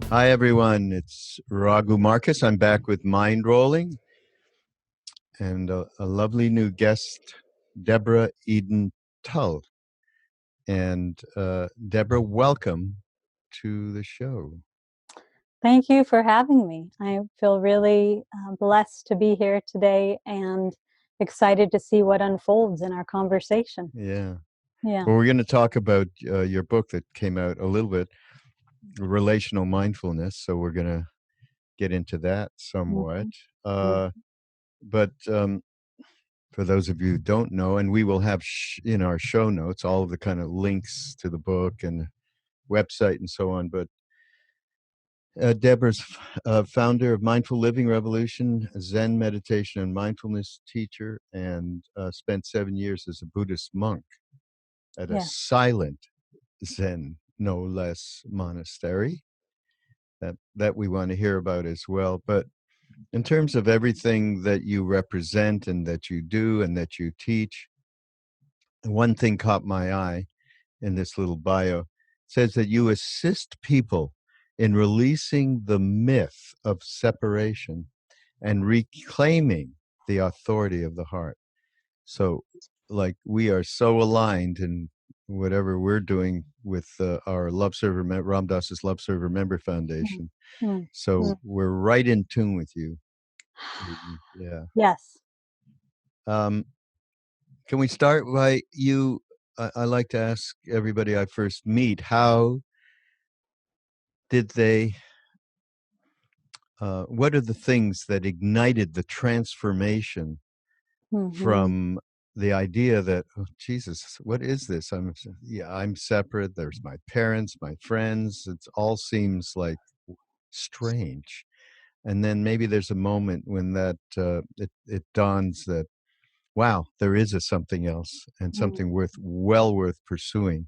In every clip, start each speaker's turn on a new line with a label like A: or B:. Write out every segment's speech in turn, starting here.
A: Hi, everyone. It's Raghu Markus. I'm back with Mindrolling and a lovely new guest, Deborah Eden Tull. And Deborah, welcome to the show.
B: Thank you for having me. I feel really blessed to be here today and excited to see what unfolds in our conversation.
A: Yeah.
B: Yeah.
A: Well, we're going to talk about your book that came out a little bit, Relational Mindfulness. So we're going to get into that somewhat.
B: Mhm.
A: Uh, but for those of you who don't know, and we will have in our show notes all of the kind of links to the book and website and so on. But Deborah's founder of Mindful Living Revolution, Zen meditation and mindfulness teacher, and spent 7 years as a Buddhist monk at a
B: Yeah.
A: silent Zen, no less, monastery that we want to hear about as well. But in terms of everything that you represent and that you do and that you teach, one thing caught my eye in this little bio. It says that you assist people in releasing the myth of separation and reclaiming the authority of the heart. So, like, we are so aligned in whatever we're doing with our Love Server, Ram Dass's Love Server Member
B: Mhm.
A: Foundation.
B: Mm.
A: So we're right in tune with you. Yeah.
B: Yes.
A: Um, can we start by you? I like to ask everybody I first meet, how did they what are the things that ignited the transformation
B: Hmm.
A: from the idea that, oh Jesus, what is this? I'm separate, there's my parents, my friends, it all seems like strange. And then maybe there's a moment when that it dawns that, wow, there is a something else, and something well worth pursuing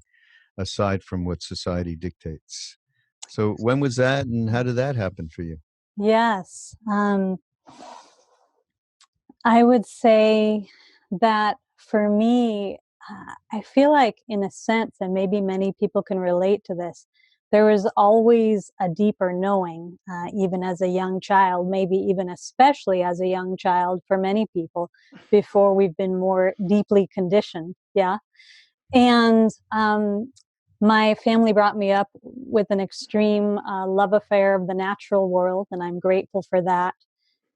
A: aside from what society dictates. So when was that, and how did that happen for you?
B: Yes. I would say that for me, I feel like, in a sense, and maybe many people can relate to this, there was always a deeper knowing, even as a young child, maybe even especially as a young child for many people, before we've been more deeply conditioned. Yeah. And my family brought me up with an extreme love affair of the natural world, and I'm grateful for that.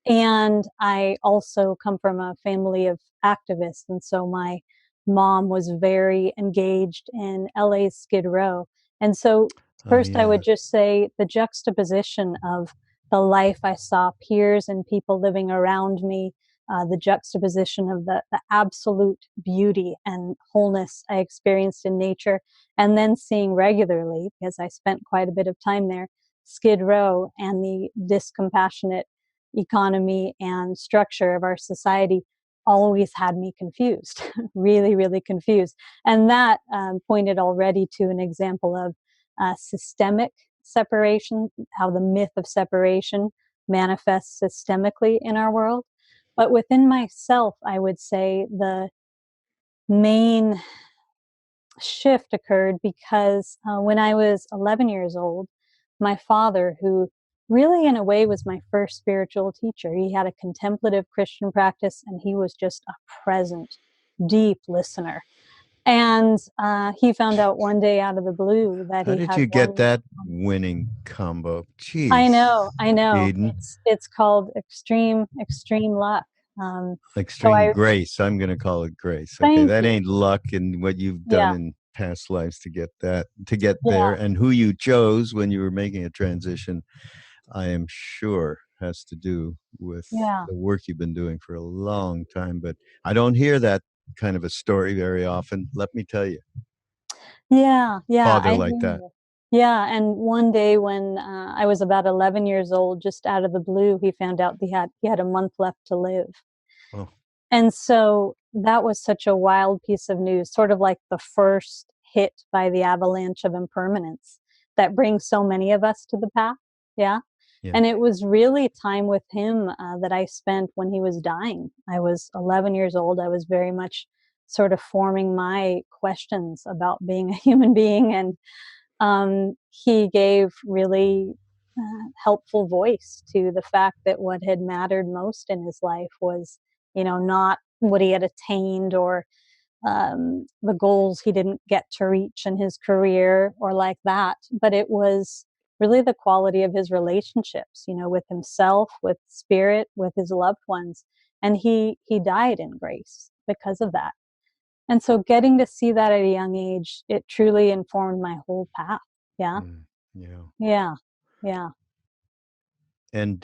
B: And I also come from a family of activists. And so my mom was very engaged in LA's Skid Row. And so,
A: Oh
B: first, I would
A: yeah.
B: just say the juxtaposition of the life I saw, peers and people living around me, the juxtaposition of the absolute beauty and wholeness I experienced in nature, and then seeing regularly, because I spent quite a bit of time there, Skid Row and the discompassionate economy and structure of our society always had me confused, really, really confused. And that pointed already to an example of systemic separation, how the myth of separation manifests systemically in our world. But within myself, I would say the main shift occurred because when I was 11 years old, my father, who really in a way was my first spiritual teacher, he had a contemplative Christian practice and he was just a present, deep listener. And he found out one day out of the blue that
A: How
B: he
A: did
B: had
A: you get
B: one.
A: that winning combo?
B: I
A: Jeez,
B: know, I know.
A: Eden.
B: It's called extreme luck. So
A: Extreme
B: I
A: grace. I'm going to call it grace. Okay,
B: thank
A: that
B: you.
A: ain't luck and what you've done
B: Yeah,
A: in past lives to get that, to get there,
B: yeah,
A: and who you chose when you were making a transition, I am sure has to do with
B: yeah,
A: the work you've been doing for a long time. But I don't hear that kind of a story very often. Let me tell you,
B: yeah, yeah.
A: father
B: I
A: like
B: hear
A: that.
B: you. Yeah, and one day when I was about 11 years old, just out of the blue, he found out he had a month left to live.
A: Oh,
B: And so that was such a wild piece of news, sort of like the first hit by the avalanche of impermanence that brings so many of us to the path. Yeah.
A: yeah.
B: And it was really time with him that I spent when he was dying. I was 11 years old. I was very much sort of forming my questions about being a human being. And he gave really helpful voice to the fact that what had mattered most in his life was, not what he had attained or the goals he didn't get to reach in his career or like that, but it was really the quality of his relationships, with himself, with spirit, with his loved ones. And he died in grace because of that. And so getting to see that at a young age, it truly informed my whole path. Yeah.
A: Yeah.
B: Yeah. Yeah.
A: And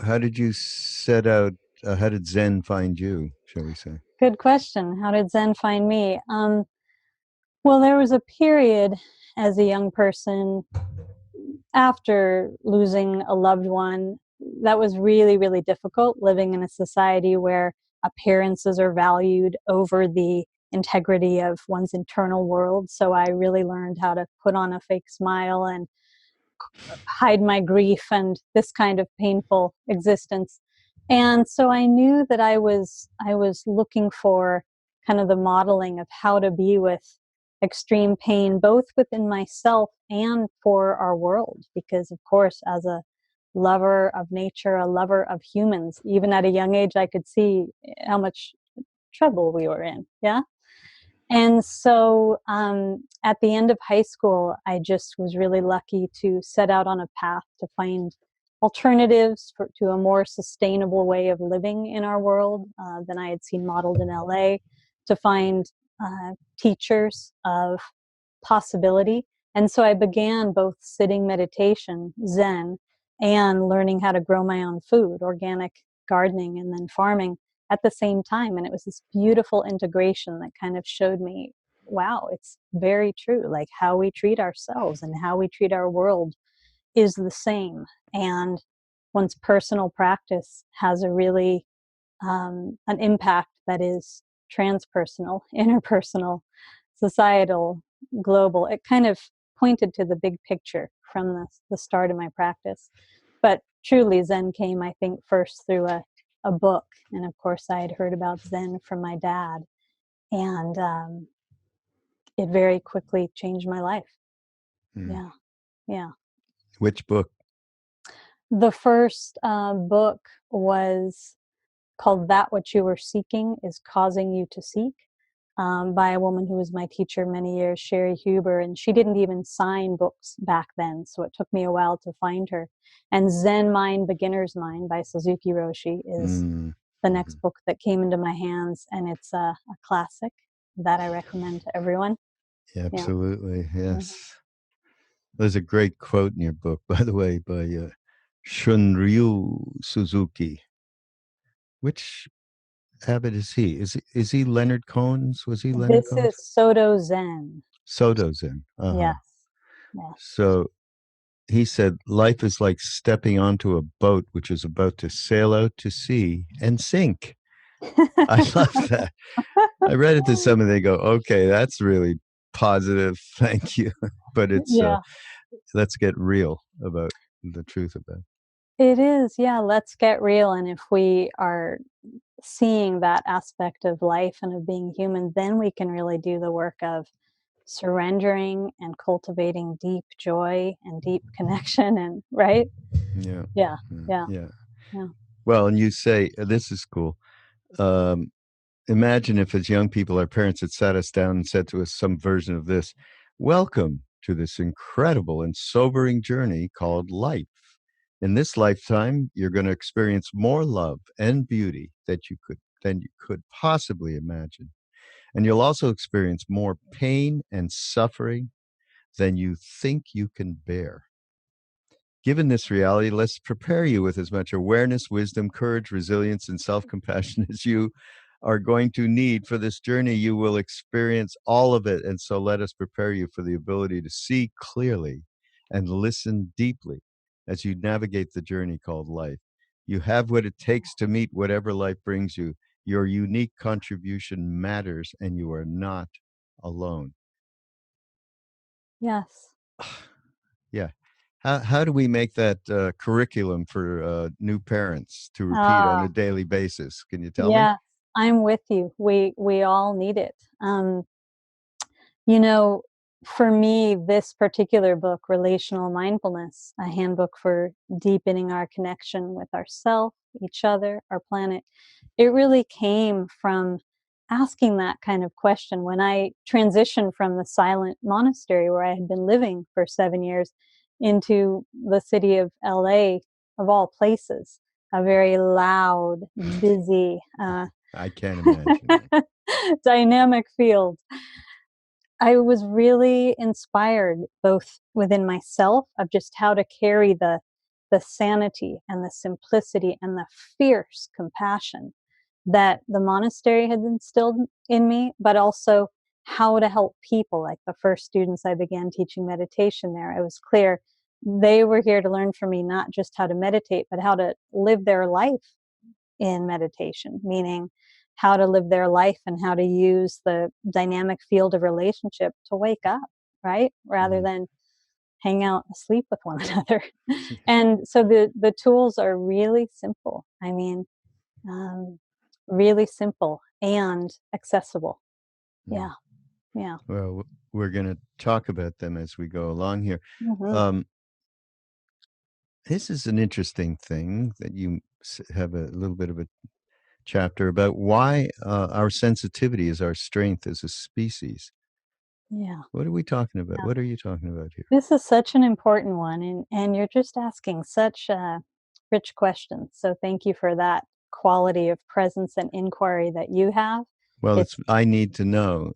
A: how did you set out, how did Zen find you, shall we say?
B: Good question. How did Zen find me? Well, there was a period as a young person after losing a loved one that was really, really difficult, living in a society where appearances are valued over the integrity of one's internal world. So I really learned how to put on a fake smile and hide my grief and this kind of painful existence. And so I knew that I was looking for kind of the modeling of how to be with extreme pain, both within myself and for our world. Because of course, as a lover of nature, a lover of humans, even at a young age, I could see how much trouble we were in. Yeah. And so at the end of high school, I just was really lucky to set out on a path to find alternatives to a more sustainable way of living in our world than I had seen modeled in LA, to find teachers of possibility. And so I began both sitting meditation, Zen, and learning how to grow my own food, organic gardening, and then farming at the same time. And it was this beautiful integration that kind of showed me, wow, it's very true. Like how we treat ourselves and how we treat our world is the same. And one's personal practice has a really an impact that is transpersonal, interpersonal, societal, global. It kind of pointed to the big picture from the start of my practice. But truly, Zen came, I think, first through a book. And of course, I had heard about Zen from my dad. And it very quickly changed my life.
A: Mm.
B: Yeah. Yeah.
A: Which book?
B: The first book was called That What You Were Seeking Is Causing You to Seek, by a woman who was my teacher many years, Sherry Huber. And she didn't even sign books back then, so it took me a while to find her. And Zen Mind, Beginner's Mind by Suzuki Roshi is
A: Mm.
B: the next book that came into my hands, and it's a classic that I recommend to everyone. Yeah.
A: Absolutely.
B: Mhm.
A: Yes. There's a great quote in your book, by the way, by Shunryu Suzuki. Which abbot is he? Is he Leonard Cohen's? Was he Leonard
B: This
A: Cohen's?
B: is Soto Zen.
A: Soto Zen. Uh-huh.
B: Yes. Yes.
A: So he said, life is like stepping onto a boat which is about to sail out to sea and sink. I love that. I read it to some and they go, okay, that's really positive. Thank you. But it's,
B: Yeah.
A: let's get real about the truth of that.
B: It is, yeah, let's get real. And if we are seeing that aspect of life and of being human, then we can really do the work of surrendering and cultivating deep joy and deep connection. And right?
A: Yeah.
B: Yeah, yeah,
A: Yeah.
B: yeah.
A: Well, and you say, this is cool. Um, Imagine if, as young people, our parents had sat us down and said to us some version of this: welcome to this incredible and sobering journey called life. In this lifetime, you're going to experience more love and beauty than you could possibly imagine. And you'll also experience more pain and suffering than you think you can bear. Given this reality, let's prepare you with as much awareness, wisdom, courage, resilience, and self compassion as you are going to need for this journey. You will experience all of it. And so let us prepare you for the ability to see clearly and listen deeply as you navigate the journey called life. You have what it takes to meet whatever life brings you. Your unique contribution matters, and you are not alone.
B: Yes.
A: Yeah. How do we make that curriculum for new parents to repeat on
B: Ah,
A: a daily basis? Can you tell me?
B: yes, I'm with you. We all need it. You know, for me, this particular book, Relational Mindfulness, a handbook for deepening our connection with ourself, each other, our planet, it really came from asking that kind of question. When I transitioned from the silent monastery where I had been living for 7 years into the city of LA, of all places, a very loud, busy,
A: I can't imagine it.
B: dynamic field, I was really inspired both within myself of just how to carry the sanity and the simplicity and the fierce compassion that the monastery had instilled in me, but also how to help people. Like the first students I began teaching meditation there, it was clear they were here to learn from me not just how to meditate, but how to live their life in meditation, meaning how to live their life and how to use the dynamic field of relationship to wake up, right? Rather
A: Mm.
B: than hang out asleep with one another. And so the tools are really simple. I mean, um, really simple and accessible.
A: Mm.
B: Yeah, yeah.
A: Well, we're going to talk about them as we go along here.
B: Hmm.
A: Um, this is an interesting thing that you have a little bit of a chapter about why our sensitivity is our strength as a species.
B: Yeah,
A: What are we talking about?
B: yeah.
A: What are you talking about here?
B: This is such an important one, and you're just asking such rich questions. So thank you for that quality of presence and inquiry that you have.
A: Well, it's
B: It's
A: I need to know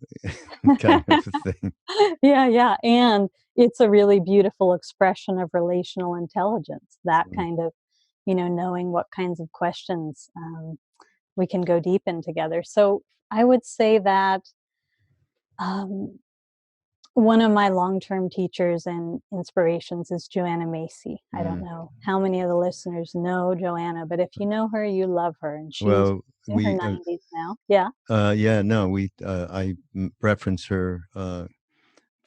A: kind of a thing.
B: yeah, yeah, and it's a really beautiful expression of relational intelligence. That
A: Mm.
B: kind of, knowing what kinds of questions we can go deep in together. So I would say that um, one of my long-term teachers and inspirations is Joanna Macy. I don't
A: Mm.
B: know how many of the listeners know Joanna, but if you know her, you love her, and she's
A: Well,
B: in her
A: we
B: 90s now. Yeah.
A: yeah, no, we reference her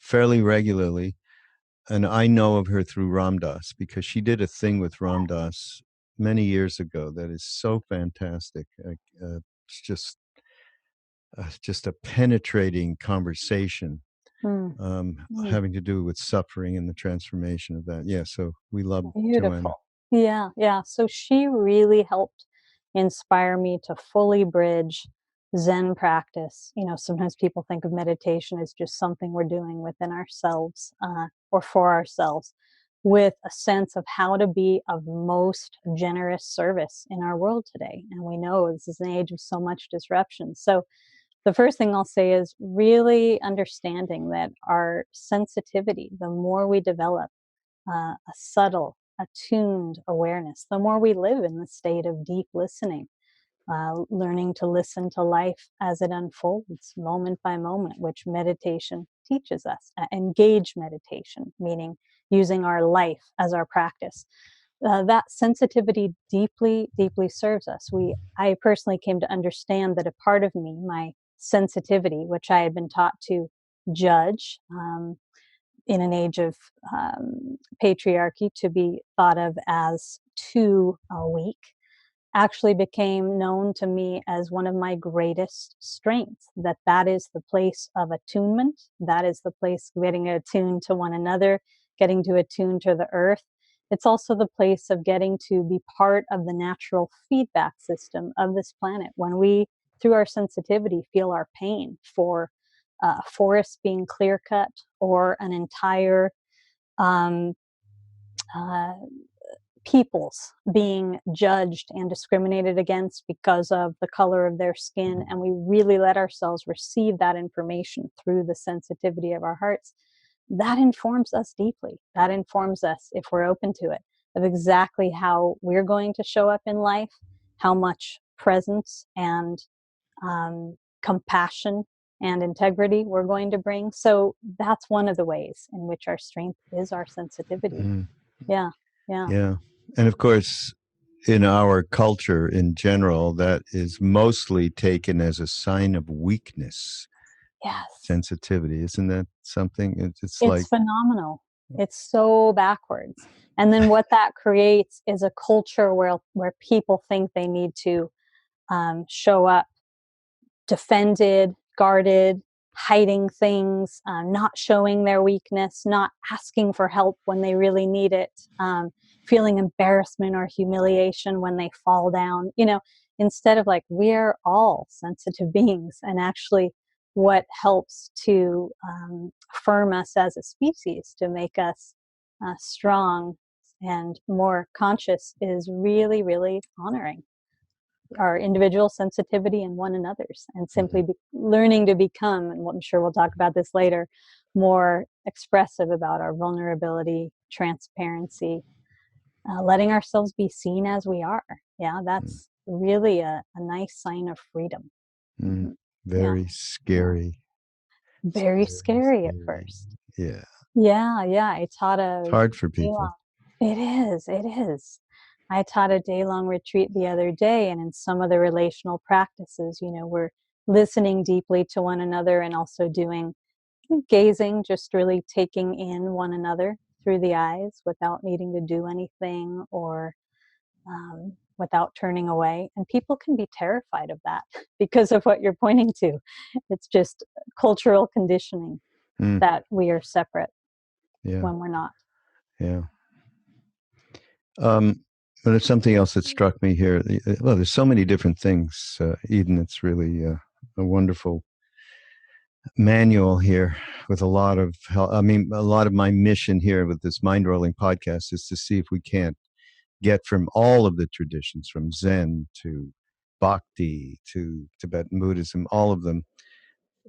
A: fairly regularly, and I know of her through Ram Dass because she did a thing with Ram Dass many years ago that is so fantastic. It's just a penetrating conversation
B: Mm, mm.
A: having to do with suffering and the transformation of that. Yeah, so we love Joanna.
B: Beautiful. Yeah, yeah. So she really helped inspire me to fully bridge Zen practice. Sometimes people think of meditation as just something we're doing within ourselves or for ourselves, with a sense of how to be of most generous service in our world today. And we know this is an age of so much disruption. So the first thing I'll say is really understanding that our sensitivity, the more we develop, a subtle, attuned awareness, the more we live in the state of deep listening, learning to listen to life as it unfolds moment by moment, which meditation teaches us. Engage meditation, meaning using our life as our practice. That sensitivity deeply, deeply serves us. I personally came to understand that a part of me, my sensitivity, which I had been taught to judge, in an age of patriarchy, to be thought of as too weak, actually became known to me as one of my greatest strengths. That is the place of attunement. That is the place getting attuned to one another, getting to attune to the earth. It's also the place of getting to be part of the natural feedback system of this planet. When we, through our sensitivity, feel our pain for a forest being clear cut, or an entire um, uh, peoples being judged and discriminated against because of the color of their skin, and we really let ourselves receive that information through the sensitivity of our hearts, that informs us deeply. That informs us, if we're open to it, of exactly how we're going to show up in life, how much presence and compassion and integrity we're going to bring. So that's one of the ways in which our strength is our sensitivity.
A: Mm.
B: Yeah, yeah.
A: Yeah. And of course, in our culture in general, that is mostly taken as a sign of weakness,
B: Yes.
A: sensitivity. Isn't that something? It's
B: It's
A: like,
B: phenomenal. It's so backwards. And then what that creates is a culture where people think they need to show up defended, guarded, hiding things, not showing their weakness, not asking for help when they really need it, feeling embarrassment or humiliation when they fall down, instead of like, we're all sensitive beings. And actually what helps to affirm us as a species, to make us strong and more conscious, is really, really honoring our individual sensitivity and one another's, and simply learning to become, and I'm sure we'll talk about this later, more expressive about our vulnerability, transparency, letting ourselves be seen as we are. Yeah, that's really a nice sign of freedom.
A: Mm.
B: Yeah.
A: Very scary.
B: Very scary at
A: Scary.
B: first.
A: Yeah.
B: Yeah, I taught
A: It's
B: a
A: hard for
B: day-long.
A: people.
B: It is. I taught a day-long retreat the other day, and in some of the relational practices, we're listening deeply to one another and also doing gazing, just really taking in one another through the eyes without needing to do anything, or without turning away. And people can be terrified of that because of what you're pointing to. It's just cultural conditioning
A: Mm.
B: that we are separate
A: Yeah.
B: when we're not.
A: Yeah. But it's something else that struck me here. Well, there's so many different things, Eden. It's really a wonderful manual here with a lot of help. I mean, a lot of my mission here with this Mindrolling podcast is to see if we can't get from all of the traditions, from Zen to Bhakti to Tibetan Buddhism, all of them,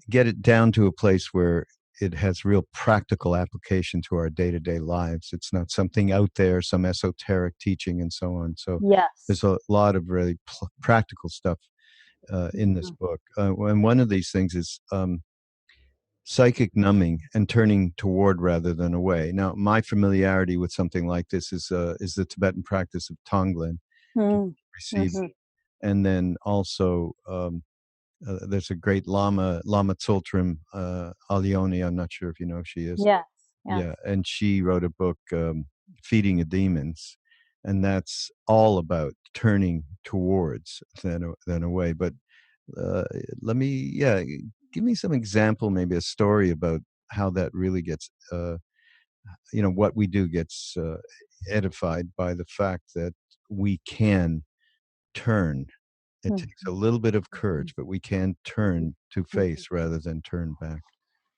A: get it down to a place where it has real practical application to our day-to-day lives. It's not something out there, some esoteric teaching and so on. So there's
B: Yes.
A: a lot of really practical stuff in this book. And one of these things is psychic numbing and turning toward rather than away. Now, my familiarity with something like this is the Tibetan practice of Tonglen, receiving,
B: Mm-hmm.
A: and then also there's a great Lama Tsultrim Alioni. I'm not sure if you know who she is.
B: Yes. Yes.
A: Yeah, and she wrote a book, Feeding the Demons, and that's all about turning towards than away. But uh, let me, yeah, give me some example, maybe a story about how that really gets, what we do gets edified by the fact that we can turn. It takes a little bit of courage, but we can turn to
B: Mm-hmm.
A: face rather than turn back.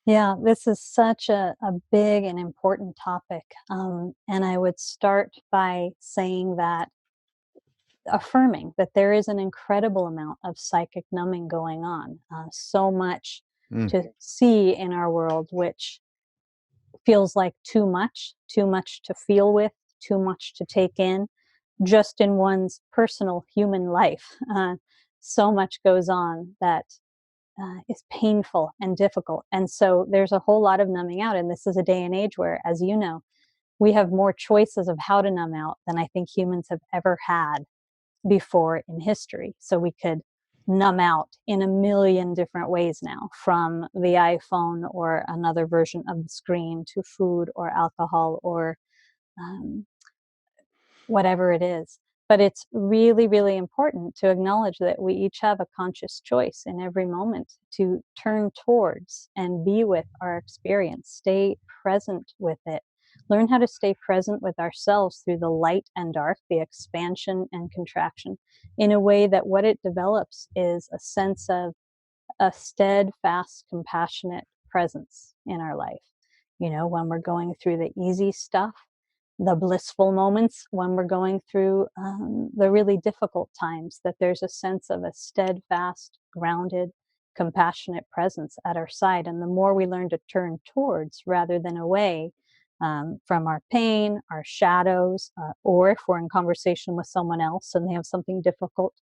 B: Yeah, this is such a big and important topic. And I would start by saying that, affirming that there is an incredible amount of psychic numbing going on, so much
A: Mm,
B: to see in our world, which feels like too much to feel with, too much to take in, just in one's personal human life. So much goes on that is painful and difficult. And so there's a whole lot of numbing out. And this is a day and age where, as you know, we have more choices of how to numb out than I think humans have ever had before in history. So we could numb out in a million different ways now, from the iPhone or another version of the screen to food or alcohol or um, whatever it is. But it's really, really important to acknowledge that we each have a conscious choice in every moment to turn towards and be with our experience, stay present with it, learn how to stay present with ourselves through the light and dark, the expansion and contraction, in a way that what it develops is a sense of a steadfast, compassionate presence in our life. When we're going through the easy stuff, the blissful moments, when we're going through the really difficult times, that there's a sense of a steadfast, grounded, compassionate presence at our side. And the more we learn to turn towards rather than away from our pain, our shadows, or if we're in conversation with someone else and they have something difficult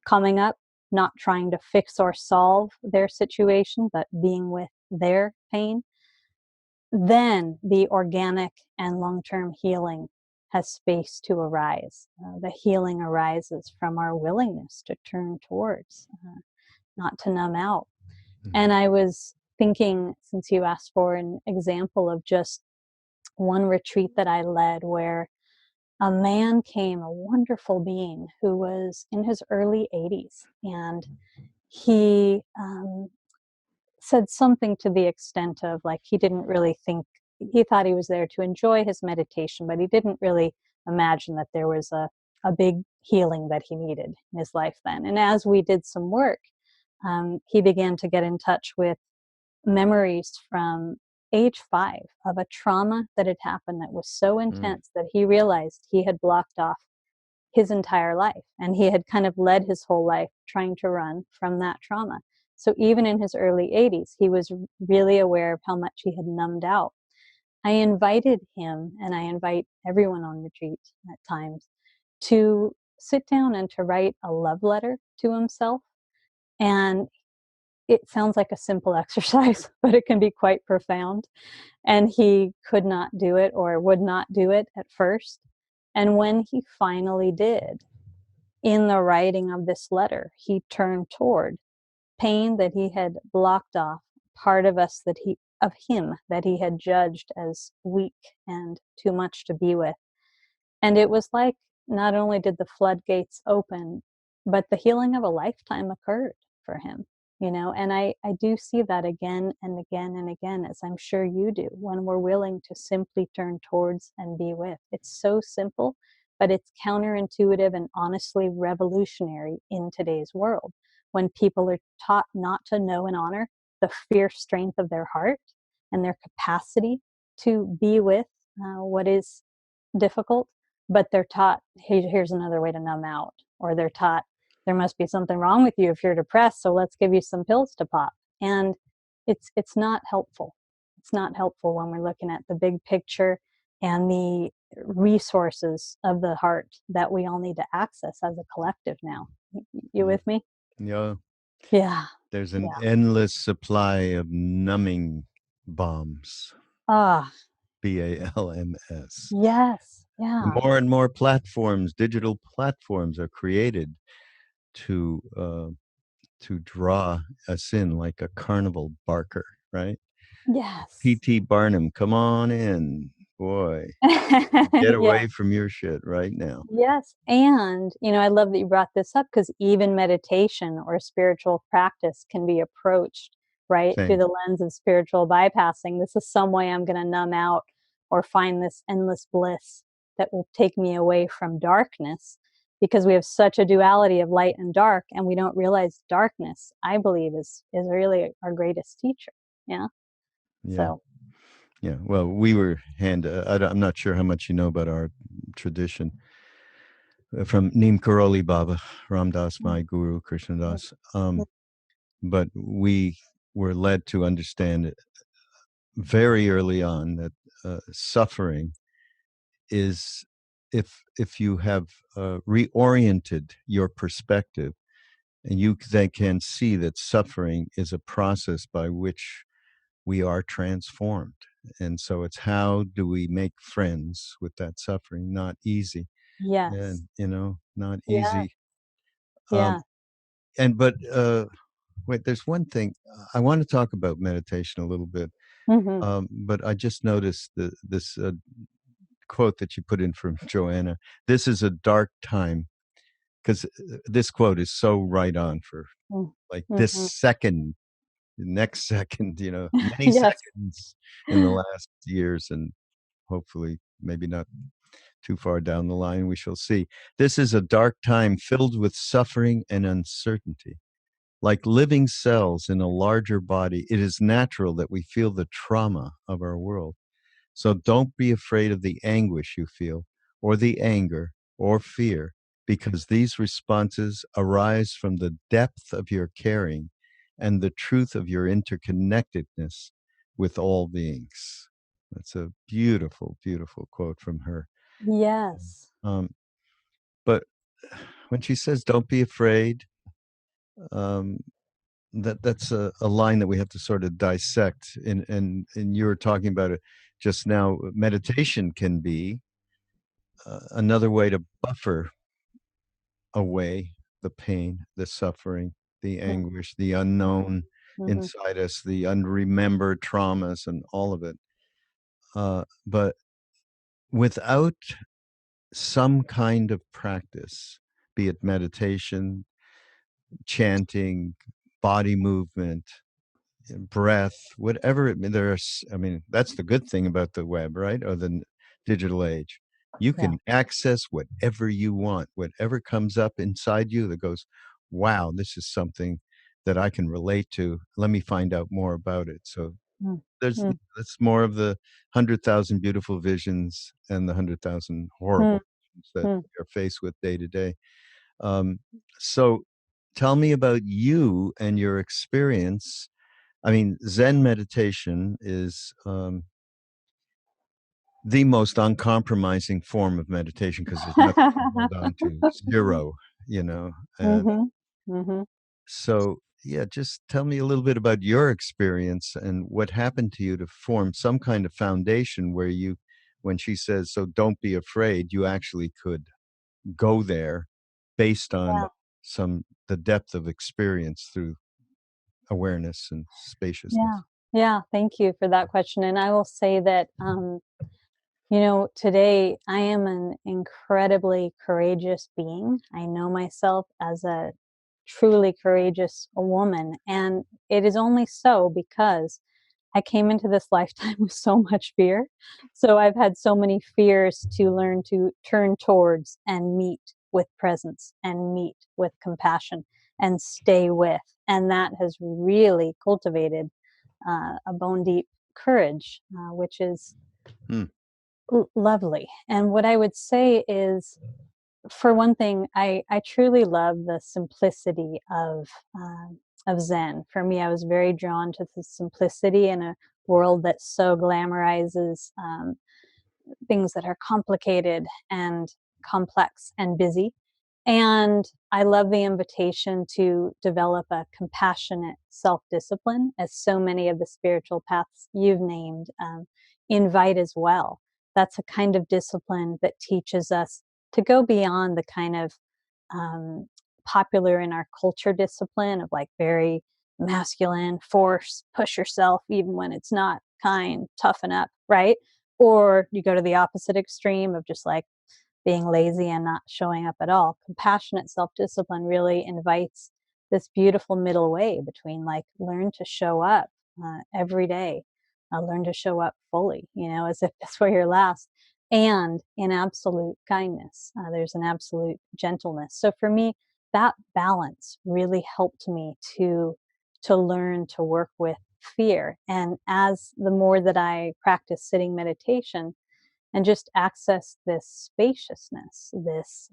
B: coming up, not trying to fix or solve their situation, but being with their pain, then the organic and long-term healing has space to arise. The healing arises from our willingness to turn towards, not to numb out. And I was thinking, since you asked for an example of just one retreat that I led, where a man came, a wonderful being who was in his early 80s, and he said something to the extent of, like, he didn't really think, he thought he was there to enjoy his meditation, but he didn't really imagine that there was a big healing that he needed in his life then. And as we did some work, he began to get in touch with memories from age 5 of a trauma that had happened that was so
A: Mm.
B: intense that he realized he had blocked off his entire life, and he had kind of led his whole life trying to run from that trauma. So even in his early 80s, he was really aware of how much he had numbed out. I invited him, and I invite everyone on retreat at times, to sit down and to write a love letter to himself. And it sounds like a simple exercise, but it can be quite profound. And he could not do it, or would not do it at first. And when he finally did, in the writing of this letter, he turned toward pain that he had blocked off, part of us that he, of him, that he had judged as weak and too much to be with. And it was like, not only did the floodgates open, but the healing of a lifetime occurred for him, you know. And I do see that again and again and again, as I'm sure you do, when we're willing to simply turn towards and be with. It's so simple, but it's counterintuitive and honestly revolutionary in today's world, when people are taught not to know and honor the fierce strength of their heart and their capacity to be with what is difficult, but they're taught, hey, here's another way to numb out, or they're taught there must be something wrong with you if you're depressed, so let's give you some pills to pop. And it's not helpful. It's not helpful when we're looking at the big picture and the resources of the heart that we all need to access as a collective now. You
A: Mm.
B: with me?
A: Yeah.
B: Yeah.
A: There's an
B: Yeah.
A: endless supply of numbing bombs,
B: Ah,
A: BALMS.
B: yes. Yeah.
A: More and more platforms, digital platforms, are created to draw us in like a carnival barker, right?
B: Yes.
A: P.T. Barnum, come on in, boy. Get
B: Yeah.
A: away from your shit right now.
B: Yes. And, you know, I love that you brought this up, because even meditation or spiritual practice can be approached, right, through
A: Same.
B: the lens of spiritual bypassing. This is some way I'm going to numb out or find this endless bliss that will take me away from darkness, because we have such a duality of light and dark, and we don't realize darkness, I believe, is really our greatest teacher. Yeah.
A: Yeah.
B: So,
A: Yeah. Well, we were I'm not sure how much you know about our tradition, from Neem Karoli Baba, Ramdas, my guru, Krishna Das. But we were led to understand it very early on that suffering is, if you have reoriented your perspective, and you then can see that suffering is a process by which we are transformed. And so it's, how do we make friends with that suffering? Not easy.
B: yes.
A: And, not
B: Yeah.
A: easy. Um,
B: Yeah.
A: but wait, there's one thing I want to talk about meditation a little bit.
B: Hmm.
A: But I just noticed this quote that you put in from Joanna. This is a dark time, because this quote is so right on for like this
B: Mm-hmm.
A: second, next second, many
B: Yes.
A: seconds in the last years, and hopefully maybe not too far down the line, we shall see. This is a dark time filled with suffering and uncertainty. Like living cells in a larger body, it is natural that we feel the trauma of our world. So don't be afraid of the anguish you feel, or the anger, or fear, because these responses arise from the depth of your caring and the truth of your interconnectedness with all beings. That's a beautiful, beautiful quote from her.
B: Yes.
A: Um, but when she says, don't be afraid, um, that's a line that we have to sort of dissect. And you were talking about it just now. Meditation can be another way to buffer away the pain, the suffering, the anguish, the unknown
B: Mm-hmm.
A: inside us, the unremembered traumas, and all of it. But without some kind of practice, be it meditation, chanting, body movement, breath, whatever it may, I mean, that's the good thing about the web, right? Or the digital age. You
B: Yeah.
A: can access whatever you want, whatever comes up inside you that goes, wow, this is something that I can relate to. Let me find out more about it. So
B: Mm. Mm.
A: that's more of the 100,000 beautiful visions and the 100,000 horrible
B: Mm.
A: visions that
B: Mm.
A: we are faced with day to day. Um, so tell me about you and your experience. I mean, Zen meditation is the most uncompromising form of meditation because there's nothing to hold on to, zero, you know. And
B: Mhm. Mhm.
A: so, yeah, just tell me a little bit about your experience and what happened to you to form some kind of foundation where you, when she says, so don't be afraid, you actually could go there based on
B: Yeah.
A: the depth of experience through awareness and
B: Yeah.
A: spaciousness.
B: Yeah. Thank you for that question. And I will say that, today I am an incredibly courageous being. I know myself as a truly courageous woman. And it is only so because I came into this lifetime with so much fear. So I've had so many fears to learn to turn towards and meet with presence and meet with compassion and stay with. And that has really cultivated a bone deep courage, which is
A: Hmm.
B: lovely. And what I would say is, for one thing, I truly love the simplicity of Zen. For me, I was very drawn to the simplicity in a world that so glamorizes things that are complicated and complex and busy. And I love the invitation to develop a compassionate self discipline, as so many of the spiritual paths you've named invite as well. That's a kind of discipline that teaches us to go beyond the kind of um, popular in our culture discipline of like very masculine, force, push yourself even when it's not kind, toughen up, right? Or you go to the opposite extreme of just like being lazy and not showing up at all. Compassionate self discipline really invites this beautiful middle way between like learn to show up every day, learn to show up fully, as if this were your last, and in absolute kindness. There's an absolute gentleness. So for me, that balance really helped me to learn to work with fear. And as the more that I practice sitting meditation, and just access this spaciousness, this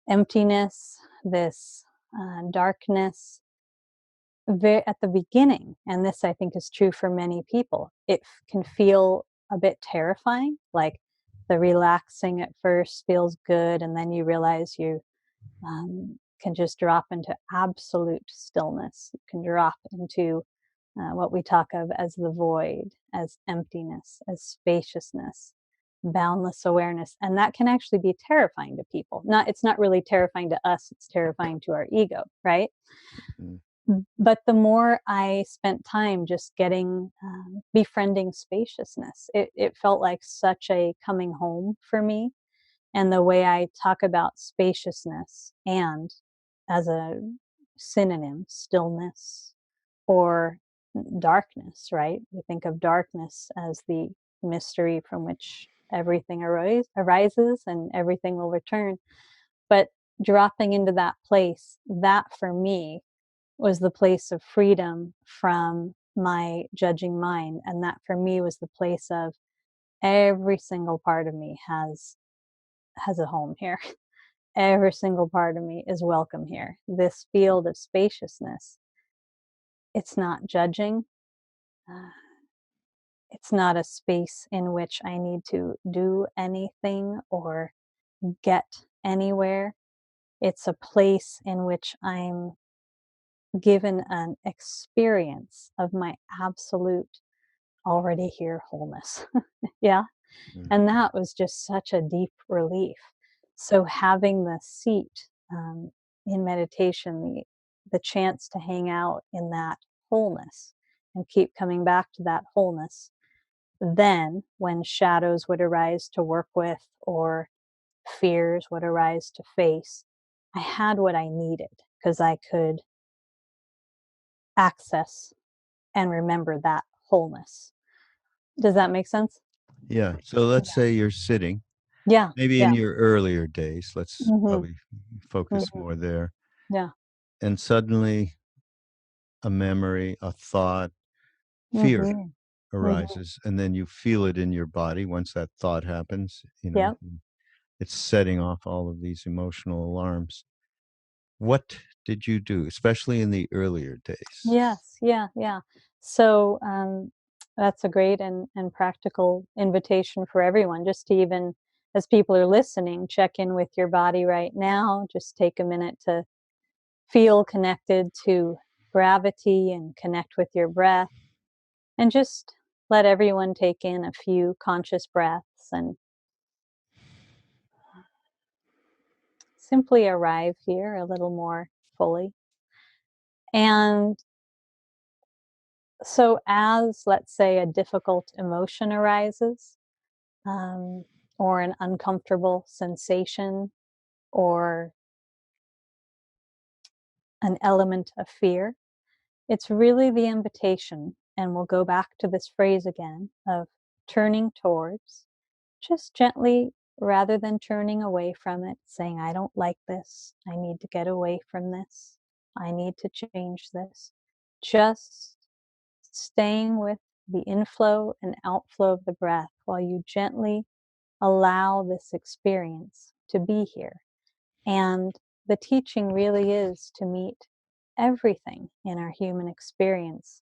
B: emptiness, this darkness at the beginning. And this, I think, is true for many people. It can feel a bit terrifying, like the relaxing at first feels good, and then you realize you can just drop into absolute stillness. You can drop into what we talk of as the void, as emptiness, as spaciousness, boundless awareness. And that can actually be terrifying to people. It's not really terrifying to us, it's terrifying to our ego, right?
A: Mm.
B: But the more I spent time just befriending spaciousness, it felt like such a coming home for me. And the way I talk about spaciousness and as a synonym, stillness or darkness, right? We think of darkness as the mystery from which everything arises and everything will return. But dropping into that place, that for me was the place of freedom from my judging mind. And that for me was the place of every single part of me has a home here. Every single part of me is welcome here. This field of spaciousness, it's not judging. Uh, it's not a space in which I need to do anything or get anywhere. It's a place in which I'm given an experience of my absolute already here wholeness. Yeah.
A: Mm.
B: And that was just such a deep relief. So having the seat in meditation, the chance to hang out in that wholeness and keep coming back to that wholeness. Then, when shadows would arise to work with or fears would arise to face, I had what I needed because I could access and remember that wholeness. Does that make sense?
A: Yeah. So let's say you're sitting,
B: Yeah.
A: maybe in
B: Yeah.
A: your earlier days. Let's
B: Mm-hmm.
A: probably focus
B: Mm-hmm.
A: more there.
B: Yeah.
A: And suddenly a memory, a thought, fear
B: Mm-hmm. Mm-hmm.
A: arises, and then you feel it in your body once that thought happens.
B: Yeah.
A: It's setting off all of these emotional alarms. What did you do, especially in the earlier days?
B: Yes. Yeah. Yeah. So that's a great and practical invitation for everyone, just to even as people are listening, check in with your body right now. Just take a minute to feel connected to gravity and connect with your breath, and just let everyone take in a few conscious breaths and simply arrive here a little more fully. And so, as let's say a difficult emotion arises, um, or an uncomfortable sensation, or an element of fear, it's really the invitation. And we'll go back to this phrase again of turning towards, just gently, rather than turning away from it, saying, I don't like this. I need to get away from this. I need to change this. Just staying with the inflow and outflow of the breath while you gently allow this experience to be here. And the teaching really is to meet everything in our human experience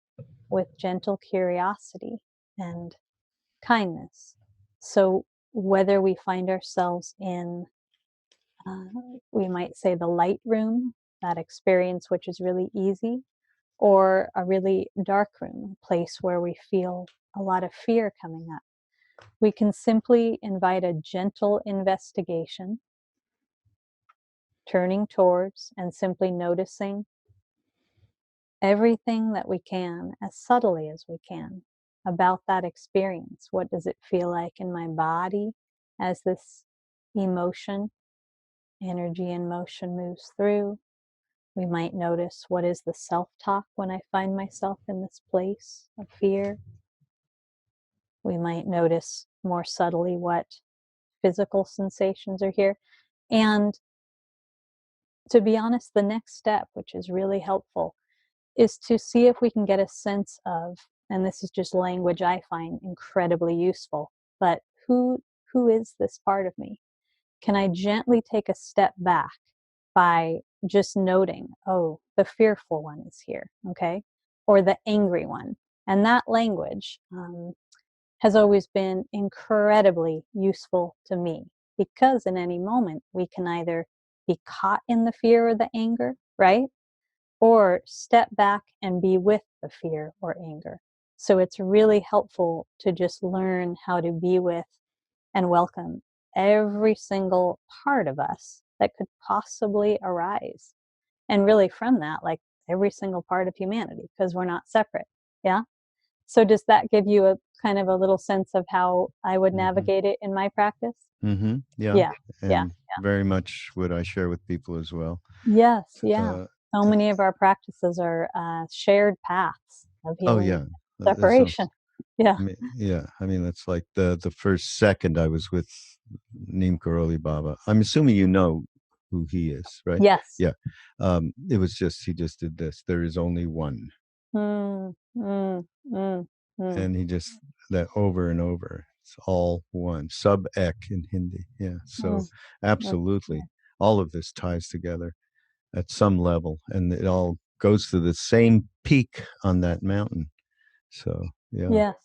B: with gentle curiosity and kindness. So, whether we find ourselves in, uh, we might say, the light room, that experience which is really easy, or a really dark room, a place where we feel a lot of fear coming up, we can simply invite a gentle investigation, turning towards and simply noticing everything that we can, as subtly as we can, about that experience. What does it feel like in my body as this emotion, energy, and motion moves through? We might notice, what is the self talk when I find myself in this place of fear? We might notice more subtly what physical sensations are here. And to be honest, the next step, which is really helpful, is to see if we can get a sense of, and this is just language I find incredibly useful, but who is this part of me? Can I gently take a step back by just noting, oh, the fearful one is here, okay? Or the angry one. And that language has always been incredibly useful to me, because in any moment we can either be caught in the fear or the anger, right? Or step back and be with the fear or anger. So it's really helpful to just learn how to be with and welcome every single part of us that could possibly arise. And really, from that, like every single part of humanity, because we're not separate. Yeah. So does that give you a kind of a little sense of how I would
A: Mm-hmm.
B: navigate it in my practice?
A: Yeah.
B: Yeah. Yeah.
A: And very much what I share with people as well.
B: Yes. Yeah.
A: Uh,
B: So many of our practices are shared paths of
A: oh
B: healing
A: yeah. There's a,
B: separation. Yeah.
A: yeah. I mean, that's like the first second I was with Neem Karoli Baba. I'm assuming you know who he is, right?
B: Yes.
A: Yeah. It was just he just did this. There is only one,
B: Mm, mm, mm, mm,
A: and he just that over and over. It's all one. Sub ek in Hindi. Yeah. So
B: mm, mm.
A: absolutely, all of this ties together at some level, and it all goes to the same peak on that mountain. So yeah.
B: Yes.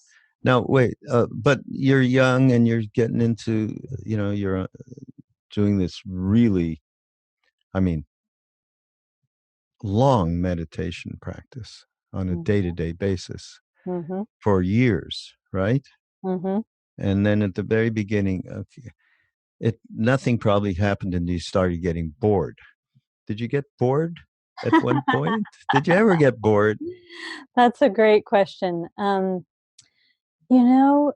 A: Now wait, but you're young and you're getting into, you're doing this really, I mean, long meditation practice on a
B: Mm-hmm.
A: day-to-day basis
B: Mm-hmm.
A: for years, right?
B: Mm-hmm.
A: And then at the very beginning, okay, it nothing probably happened and you started getting bored. Did you get bored at one point? Did you ever get bored?
B: That's a great question. You know,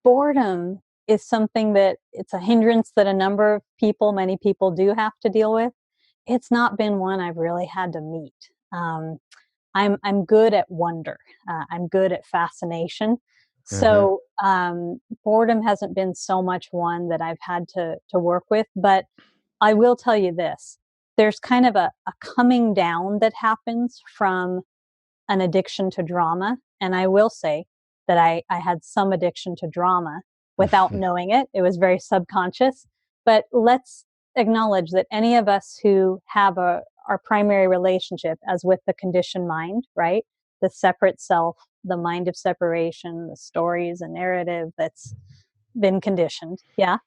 B: boredom is something that it's a hindrance that a number of people, many people do have to deal with. It's not been one I've really had to meet. I'm good at wonder. I'm good at fascination.
A: Uh-huh.
B: So boredom hasn't been so much one that I've had to work with. But I will tell you this: there's kind of a coming down that happens from an addiction to drama. And I will say that I had some addiction to drama without knowing it. It was very subconscious. But let's acknowledge that any of us who have our primary relationship as with the conditioned mind, right? The separate self, the mind of separation, the stories and narrative that's been conditioned. Yeah,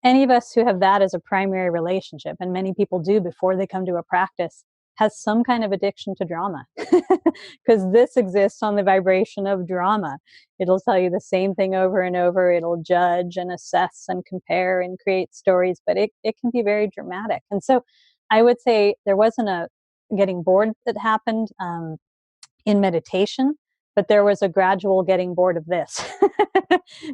B: any of us who have that as a primary relationship, and many people do before they come to a practice, has some kind of addiction to drama because this exists on the vibration of drama. It'll tell you the same thing over and over. It'll judge and assess and compare and create stories, but it can be very dramatic. And so I would say there wasn't a getting bored that happened in meditation, but there was a gradual getting bored of this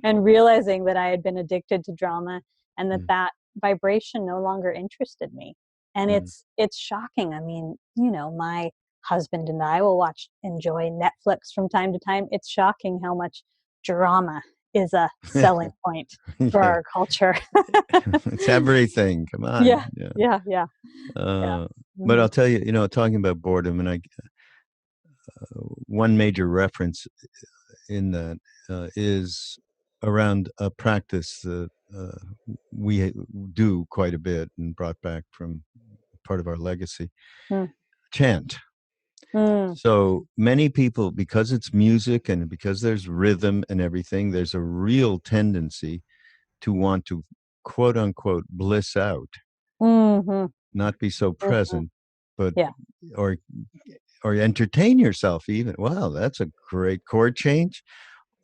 B: and realizing that I had been addicted to drama and that
A: Mm,
B: that vibration no longer interested me. And
A: mm.
B: it's shocking. I mean, my husband and I will enjoy Netflix from time to time. It's shocking how much drama is a selling point for
A: Yeah.
B: our culture.
A: It's everything. Come on.
B: Yeah,
A: Yeah.
B: yeah, yeah, yeah.
A: Uh, but
B: Hmm.
A: I'll tell you, talking about boredom, and one major reference in that is around a practice that we do quite a bit and brought back from part of our legacy,
B: Mm,
A: chant.
B: mm,
A: So many people, because it's music and because there's rhythm and everything, there's a real tendency to want to quote unquote bliss out,
B: mhm,
A: not be so
B: mhm.
A: present, but
B: Yeah.
A: or or entertain yourself even. Wow, that's a great chord change.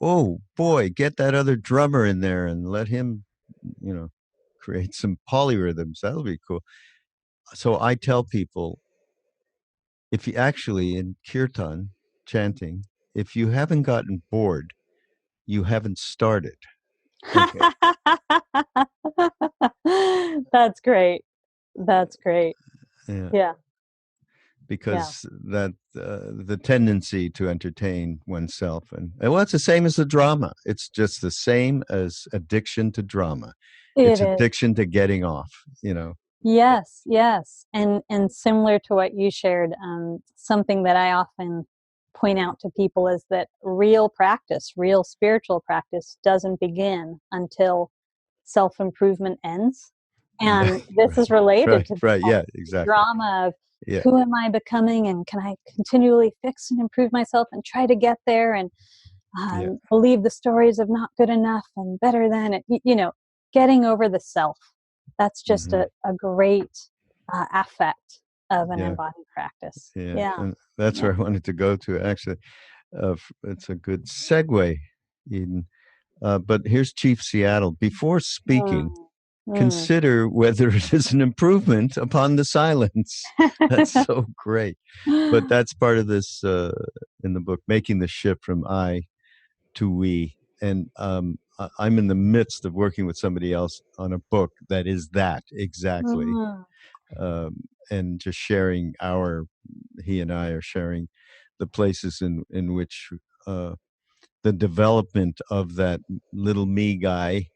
A: Oh boy, get that other drummer in there and let him, you know, create some polyrhythms. That'll be cool. So I tell people, if you actually in kirtan chanting, if you haven't gotten bored, you haven't started. Okay.
B: That's great. That's great.
A: Yeah.
B: Yeah, yeah.
A: Because that the tendency to entertain oneself and well, it's the same as the drama. It's just the same as addiction to drama.
B: It
A: It's
B: is.
A: addiction to getting off. You know.
B: Yes, yes. And similar to what you shared, something that I often point out to people is that real practice, real spiritual practice doesn't begin until self-improvement ends. And this is related
A: Right.
B: to
A: Right.
B: all
A: Yeah.
B: the
A: Exactly.
B: drama of
A: Yeah.
B: who am I becoming and can I continually fix and improve myself and try to get there and
A: Yeah.
B: believe the stories of not good enough and better than it, getting over the self. That's just
A: Hmm.
B: a great affect of an
A: Yeah.
B: embodied practice.
A: Yeah.
B: Yeah.
A: And that's
B: Yeah.
A: where I wanted to go to. Actually, it's a good segue, Eden. But here's Chief Seattle. Before speaking,
B: Mm, mm.
A: consider whether it is an improvement upon the silence. That's so great. But that's part of this in the book, making the shift from I to we. And I'm in the midst of working with somebody else on a book that is that exactly.
B: Mm,
A: Um, and just sharing he and I are sharing the places in which the development of that little me guy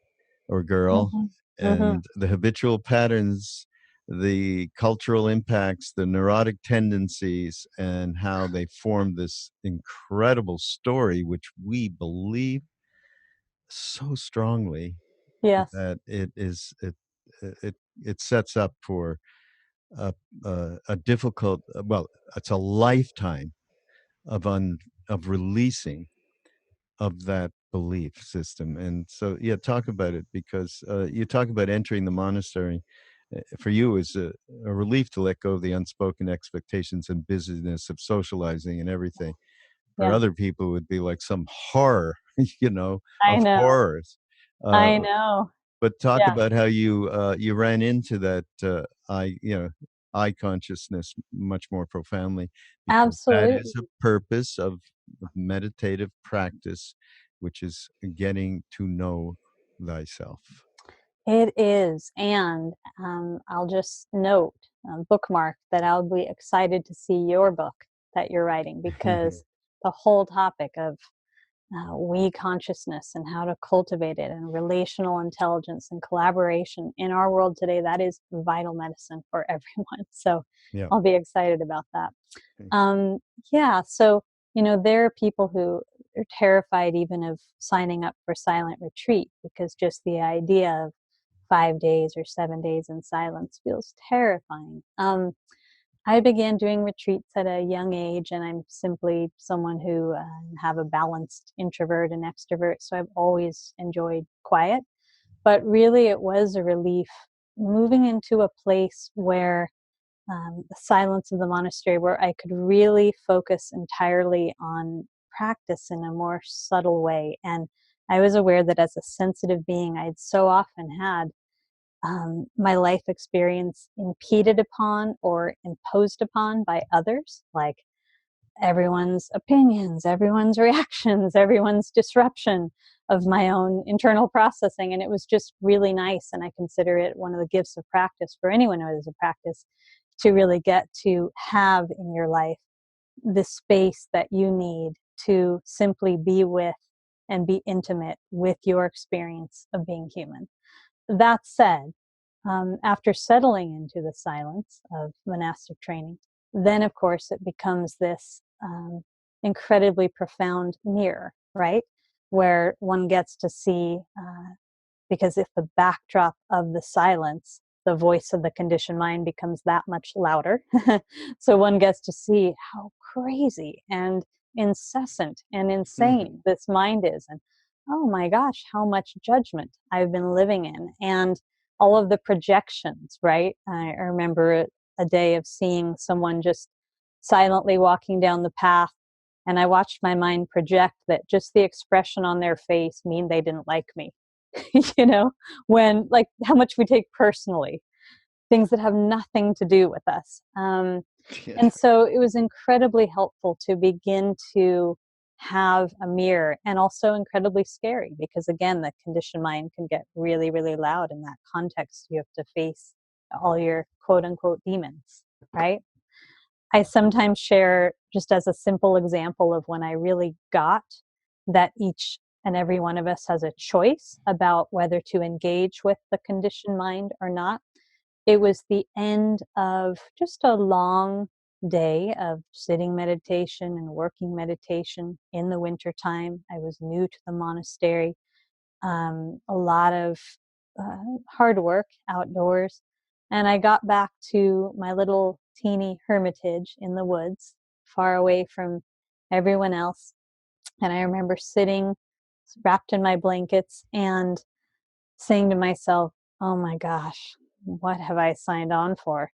A: or girl
B: mhm, mhm.
A: and the habitual patterns, the cultural impacts, the neurotic tendencies, and how they form this incredible story, which we believe so strongly
B: Yes.
A: that it it sets up for a difficult, well, it's a lifetime of of releasing of that belief system. And so, yeah, talk about it because you talk about entering the monastery. For you, is a relief to let go of the unspoken expectations and busyness of socializing and everything. For
B: Yeah.
A: other people, it would be like some horror,
B: I
A: of
B: know.
A: horrors. Uh,
B: I know.
A: but talk
B: Yeah.
A: about how you ran into that I consciousness much more profoundly, because that is
B: Absolutely.
A: a purpose of meditative practice, which is getting to know thyself.
B: It is. And I'll just note, bookmark that I'll be excited to see your book. that you're writing, because the whole topic of we consciousness and how to cultivate it, and relational intelligence and collaboration in our world today, that is vital medicine for everyone. So
A: Yeah.
B: I'll be excited about that. Yeah, so there are people who are terrified even of signing up for silent retreat, because just the idea of 5 days or 7 days in silence feels terrifying. I began doing retreats at a young age, and I'm simply someone who have a balanced introvert and extrovert, so I've always enjoyed quiet. But really, it was a relief moving into a place where the silence of the monastery, where I could really focus entirely on practice in a more subtle way. And I was aware that as a sensitive being, I'd so often had my life experience impeded upon or imposed upon by others, like everyone's opinions, everyone's reactions, everyone's disruption of my own internal processing. And it was just really nice. And I consider it one of the gifts of practice for anyone who is a practice, to really get to have in your life the space that you need to simply be with and be intimate with your experience of being human. That said, after settling into the silence of monastic training, then of course it becomes this incredibly profound mirror, right? Where one gets to see, because if the backdrop of the silence, the voice of the conditioned mind becomes that much louder. So one gets to see how crazy and incessant and insane this mind is. And oh my gosh, how much judgment I've been living in. And all of the projections, right? I remember a day of seeing someone just silently walking down the path, and I watched my mind project that just the expression on their face mean they didn't like me. When, like, how much we take personally things that have nothing to do with us.
A: Yeah.
B: And so it was incredibly helpful to begin to have a mirror, and also incredibly scary, because again, the conditioned mind can get really, really loud in that context. You have to face all your quote unquote demons, right? I sometimes share, just as a simple example of when I really got that each and every one of us has a choice about whether to engage with the conditioned mind or not. It was the end of just a long day of sitting meditation and working meditation in the wintertime. I was new to the monastery, a lot of hard work outdoors. And I got back to my little teeny hermitage in the woods, far away from everyone else. And I remember sitting wrapped in my blankets and saying to myself, oh my gosh, what have I signed on for?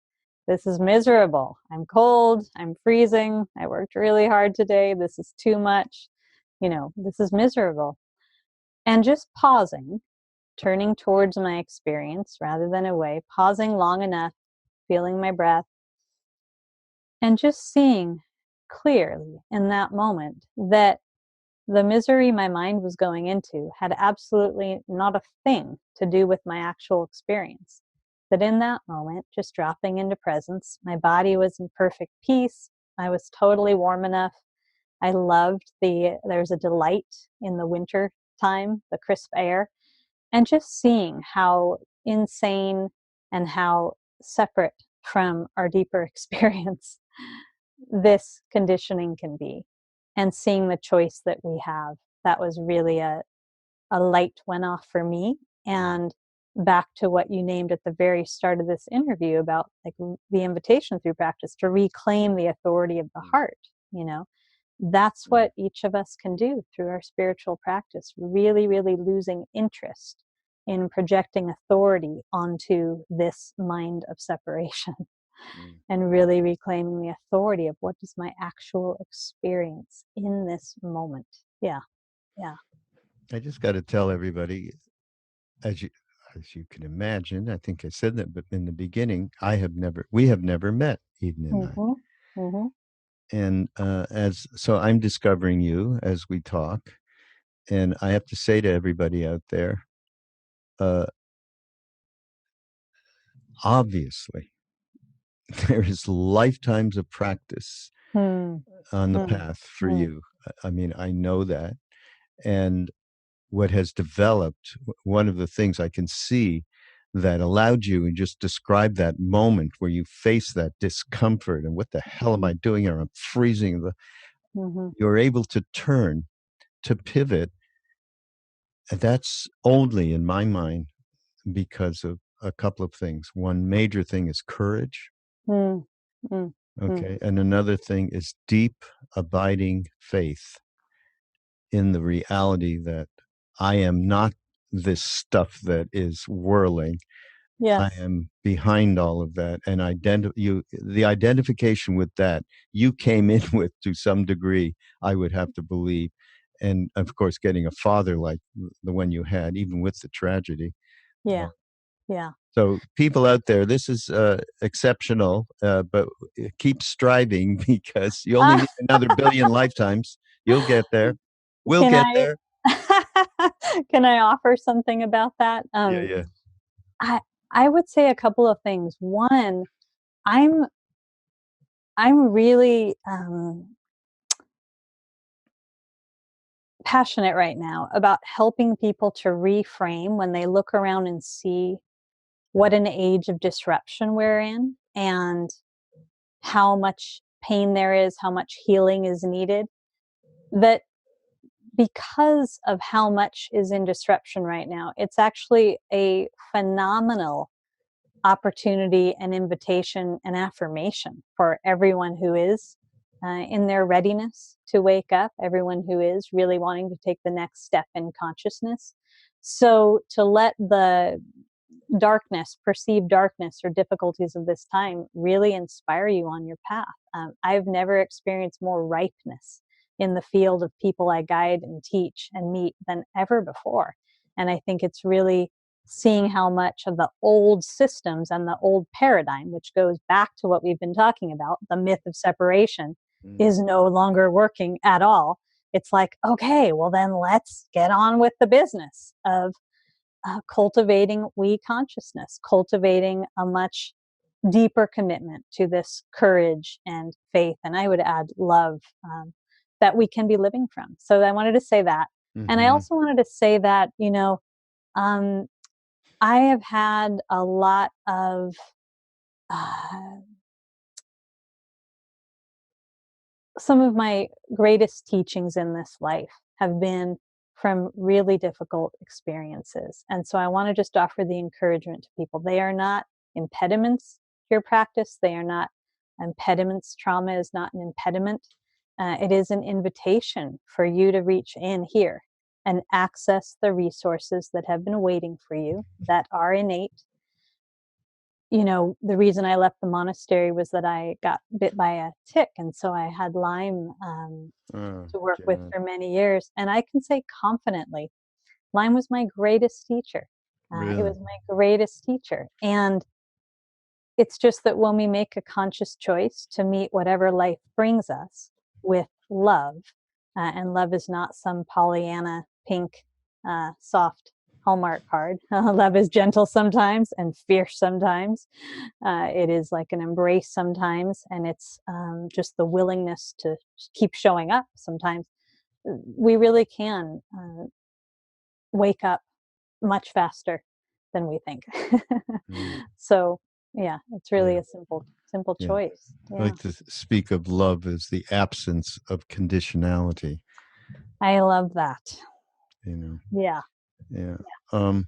B: This is miserable. I'm cold. I'm freezing. I worked really hard today. This is too much. This is miserable. And just pausing, turning towards my experience rather than away, pausing long enough, feeling my breath, and just seeing clearly in that moment that the misery my mind was going into had absolutely not a thing to do with my actual experience. That in that moment, just dropping into presence, my body was in perfect peace. I was totally warm enough. I loved there's a delight in the winter time, the crisp air, and just seeing how insane and how separate from our deeper experience this conditioning can be, and seeing the choice that we have. That was really a light went off for me. And back to what you named at the very start of this interview about, like, the invitation through practice to reclaim the authority of the heart, that's what each of us can do through our spiritual practice, really, really losing interest in projecting authority onto this mind of separation. And really reclaiming the authority of what is my actual experience in this moment. Yeah.
A: I just got to tell everybody, as you can imagine, I think I said that, but in the beginning, we have never met, Eden and I.
B: Mm-hmm. Mm-hmm.
A: And as so, I'm discovering you as we talk, and I have to say to everybody out there, uh, obviously, there is lifetimes of practice
B: mm,
A: on the
B: mm,
A: path for
B: mm,
A: you. I mean, I know that. And what has developed, one of the things I can see that allowed you, and just describe that moment where you face that discomfort and what the hell am I
B: mm,
A: doing here? I'm freezing.
B: mhm.
A: You're able to turn, to pivot. And that's only, in my mind, because of a couple of things. One major thing is courage.
B: Mm, mm, mm.
A: Okay. And another thing is deep, abiding faith in the reality that I am not this stuff that is whirling. I
B: Yes.
A: am behind all of that. And the identification with that you came in with, to some degree, I would have to believe. And of course, getting a father like the one you had, even with the tragedy.
B: Yeah. Yeah.
A: So people out there, this is exceptional, but keep striving, because you only
B: Ah,
A: need another billion lifetimes. You'll get there. We'll
B: can
A: get
B: I
A: there.
B: can I offer something about that?
A: Yeah, yeah.
B: I I would say a couple of things. One, I'm I'm really passionate right now about helping people to reframe when they look around and see what an age of disruption we're in, and how much pain there is, how much healing is needed. That because of how much is in disruption right now, it's actually a phenomenal opportunity and invitation and affirmation for everyone who is in their readiness to wake up, everyone who is really wanting to take the next step in consciousness. So to let the darkness, perceived darkness or difficulties of this time really inspire you on your path. I've never experienced more ripeness in the field of people I guide and teach and meet than ever before. And I think it's really seeing how much of the old systems and the old paradigm, which goes back to what we've been talking about, the myth of separation,
A: Mm.
B: is no longer working at all. It's like, okay, well, then let's get on with the business of cultivating we consciousness, cultivating a much deeper commitment to this courage and faith, and I would add love, that we can be living from. So I wanted to say that. And I
A: Mm-hmm.
B: also wanted to say that, um, I have had a lot of uh, some of my greatest teachings in this life have been from really difficult experiences. And so I want to just offer the encouragement to people. They are not impediments to your practice, they are not impediments. Trauma is not an impediment. It is an invitation for you to reach in here and access the resources that have been waiting for you, that are innate. The reason I left the monastery was that I got bit by a tick. And so I had Lyme
A: Oh,
B: to work with
A: God.
B: for many years. And I can say confidently, Lyme was my greatest teacher. It
A: Really?
B: was my greatest teacher. And it's just that when we make a conscious choice to meet whatever life brings us with love, and love is not some Pollyanna pink, soft Hallmark card. Love is gentle sometimes and fierce sometimes. It is like an embrace sometimes, and it's just the willingness to keep showing up sometimes. We really can wake up much faster than we think.
A: Mm.
B: So, yeah, it's really
A: Yeah,
B: a simple
A: yeah.
B: choice.
A: I
B: Yeah.
A: like to speak of love as the absence of conditionality,
B: I love that.
A: you know.
B: Yeah.
A: Yeah. Um,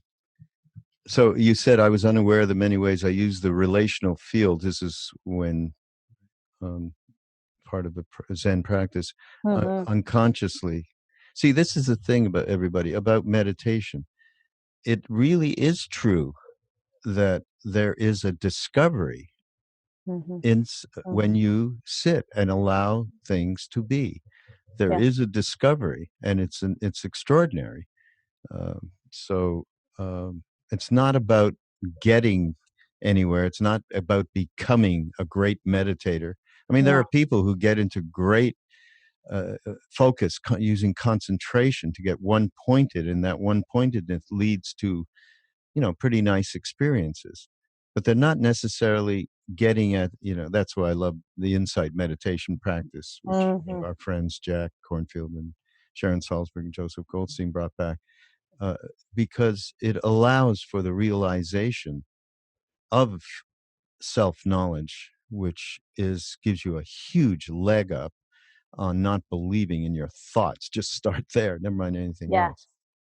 A: so you said I was unaware of the many ways I use the relational field. This is when um, part of the Zen practice,
B: Mhm.
A: unconsciously. See, this is the thing about everybody, about meditation. It really is true that there is a discovery
B: Mhm.
A: when
B: Mhm.
A: you sit and allow things to be. There
B: Yeah.
A: is a discovery, and it's extraordinary. So it's not about getting anywhere. It's not about becoming a great meditator. I mean, there
B: No.
A: are people who get into great focus using concentration to get one pointed, and that one pointedness leads to pretty nice experiences. But they're not necessarily getting at, that's why I love the insight meditation practice, which
B: Mm-hmm.
A: our friends Jack Kornfield and Sharon Salzberg and Joseph Goldstein brought back, uh, because it allows for the realization of self-knowledge, which gives you a huge leg up on not believing in your thoughts. Just start there, never mind anything else.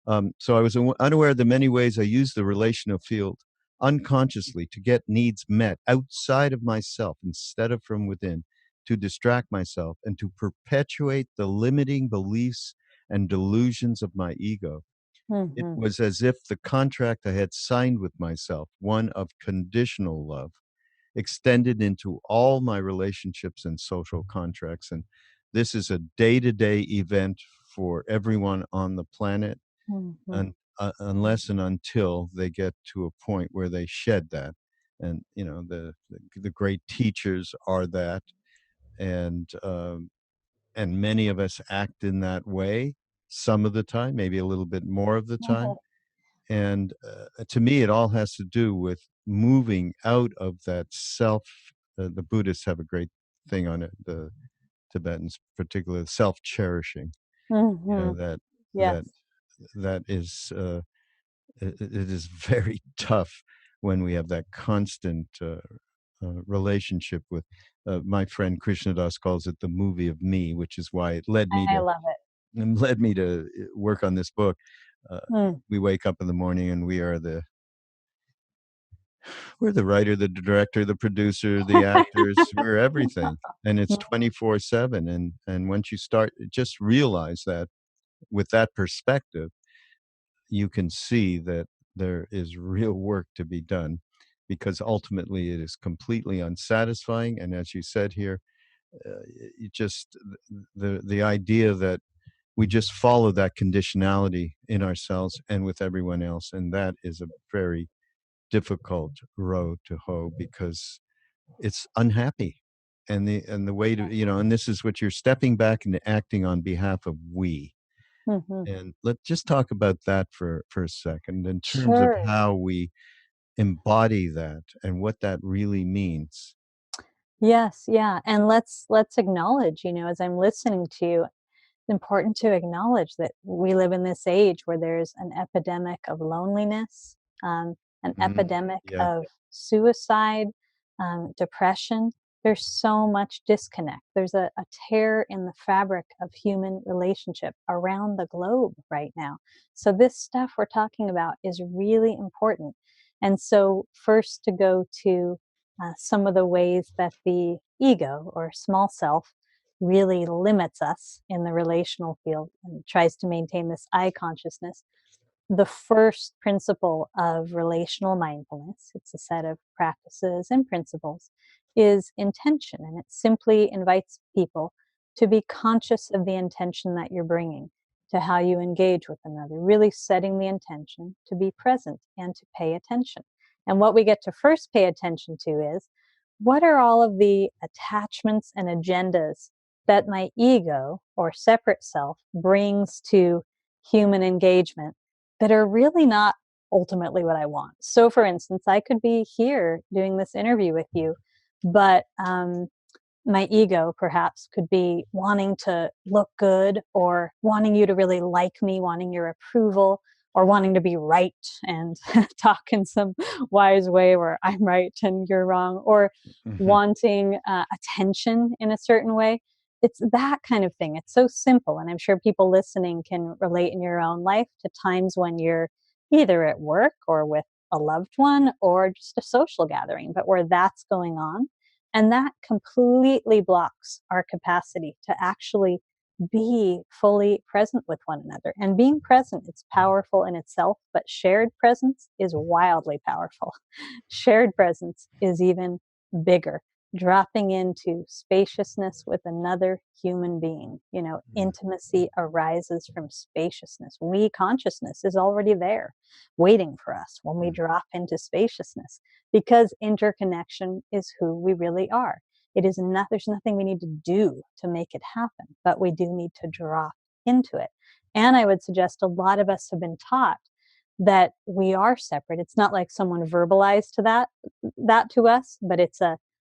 B: Yes.
A: So I was unaware of the many ways I use the relational field unconsciously to get needs met outside of myself instead of from within, to distract myself and to perpetuate the limiting beliefs and delusions of my ego. It
B: Mm-hmm.
A: was as if the contract I had signed with myself, one of conditional love, extended into all my relationships and social contracts. And this is a day-to-day event for everyone on the planet,
B: Mm-hmm.
A: and unless and until they get to a point where they shed that. And the great teachers are that, and many of us act in that way some of the time, maybe a little bit more of the time. And to me, it all has to do with moving out of that self. The Buddhists have a great thing on it, the Tibetans particularly, self-cherishing.
B: Mm-hmm.
A: That
B: Yes.
A: that that is it is very tough when we have that constant relationship with. My friend Krishna Das calls it the movie of me, which is why it led me
B: I
A: to
B: love it.
A: work on this book. Uh,
B: Mm.
A: we wake up in the morning and we're the writer, the director, the producer, the actors, we're everything. And it's 24/7. And once you start, just realize that with that perspective, you can see that there is real work to be done, because ultimately it is completely unsatisfying. And as you said here, you just, the idea that we just follow that conditionality in ourselves and with everyone else. And that is a very difficult road to hoe, because it's unhappy. And the way to, and this is what you're stepping back and acting on behalf of we.
B: Mm-hmm.
A: And let's just talk about that for a second, in terms of
B: Sure.
A: how we embody that and what that really means.
B: Yes, yeah. And let's acknowledge, as I'm listening to you, it's important to acknowledge that we live in this age where there's an epidemic of loneliness, an epidemic
A: Yeah.
B: of suicide, depression. There's so much disconnect. There's a tear in the fabric of human relationship around the globe right now. So this stuff we're talking about is really important. And so first, to go to some of the ways that the ego or small self really limits us in the relational field and tries to maintain this I consciousness. The first principle of relational mindfulness, it's a set of practices and principles, is intention. And it simply invites people to be conscious of the intention that you're bringing to how you engage with another, really setting the intention to be present and to pay attention. And what we get to first pay attention to is, what are all of the attachments and agendas that my ego or separate self brings to human engagement that are really not ultimately what I want? So, for instance, I could be here doing this interview with you, but my ego perhaps could be wanting to look good, or wanting you to really like me, wanting your approval, or wanting to be right and talk in some wise way where I'm right and you're wrong, or
A: Hmm.
B: wanting attention in a certain way. It's that kind of thing. It's so simple. And I'm sure people listening can relate in your own life to times when you're either at work or with a loved one or just a social gathering, but where that's going on. And that completely blocks our capacity to actually be fully present with one another. And being present, it's powerful in itself, but shared presence is wildly powerful. Shared presence is even bigger, dropping into spaciousness with another human being. Intimacy arises from spaciousness. We consciousness is already there waiting for us when we drop into spaciousness, because interconnection is who we really are. There's nothing we need to do to make it happen, but we do need to drop into it. And I would suggest a lot of us have been taught that we are separate. It's not like someone verbalized that to us, but it's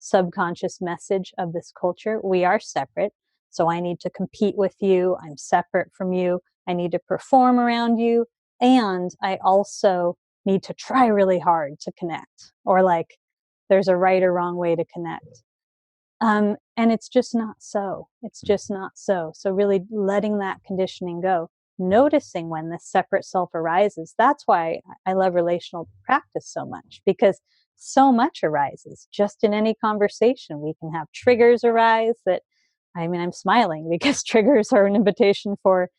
B: subconscious message of this culture. We are separate. So I need to compete with you. I'm separate from you. I need to perform around you. And I also need to try really hard to connect, or like there's a right or wrong way to connect. And it's just not so. It's just not so. So really letting that conditioning go, noticing when this separate self arises. That's why I love relational practice so much, because so much arises just in any conversation. We can have triggers arise that, I mean, I'm smiling because triggers are an invitation for